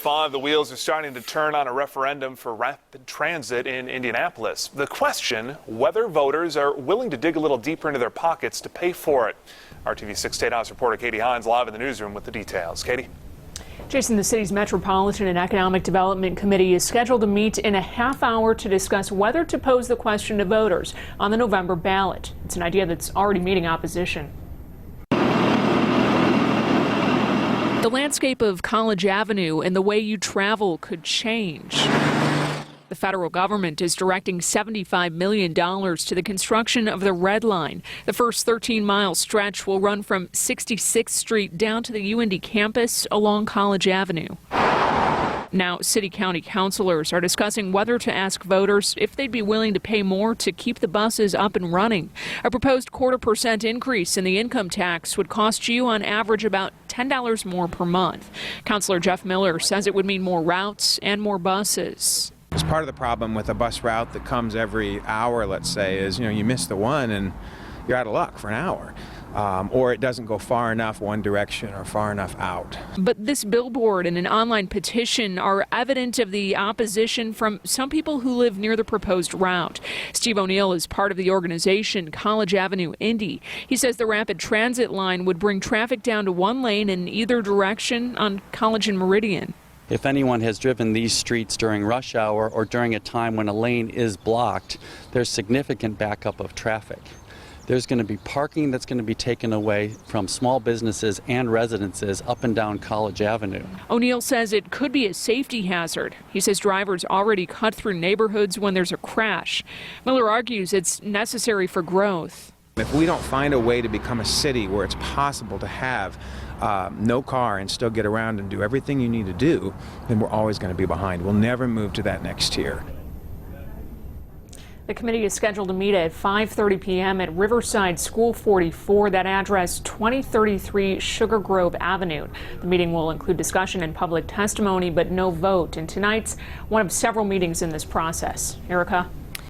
5, the wheels are starting to turn on a referendum for rapid transit in Indianapolis. The question, whether voters are willing to dig a little deeper into their pockets to pay for it. RTV 6 State House reporter Katie Hines live in the newsroom with the details. Katie? Jason, the city's Metropolitan and Economic Development Committee is scheduled to meet in a half hour to discuss whether to pose the question to voters on the November ballot. It's an idea that's already meeting opposition. The landscape of College Avenue and the way you travel could change. The federal government is directing $75 million to the construction of the Red Line. The first 13-mile stretch will run from 66th Street down to the UIndy campus along College Avenue. Now, city-county councilors are discussing whether to ask voters if they'd be willing to pay more to keep the buses up and running. A proposed 0.25% increase in the income tax would cost you on average about $10 more per month. Councilor Jeff Miller says it would mean more routes and more buses. It's part of the problem with a bus route that comes every hour, let's say, is, you miss the one and you're out of luck for an hour. Or it doesn't go far enough one direction or far enough out. But this billboard and an online petition are evident of the opposition from some people who live near the proposed route. Steve O'Neill is part of the organization College Avenue Indy. He says the rapid transit line would bring traffic down to one lane in either direction on College and Meridian. If anyone has driven these streets during rush hour or during a time when a lane is blocked, there's significant backup of traffic. There's going to be parking that's going to be taken away from small businesses and residences up and down College Avenue. O'Neill says it could be a safety hazard. He says drivers already cut through neighborhoods when there's a crash. Miller argues it's necessary for growth. If we don't find a way to become a city where it's possible to have no car and still get around and do everything you need to do, then we're always going to be behind. We'll never move to that next tier. The committee is scheduled to meet at 5:30 p.m. at Riverside School 44, that address 2033 Sugar Grove Avenue. The meeting will include discussion and public testimony, but no vote. And tonight's one of several meetings in this process. Erica?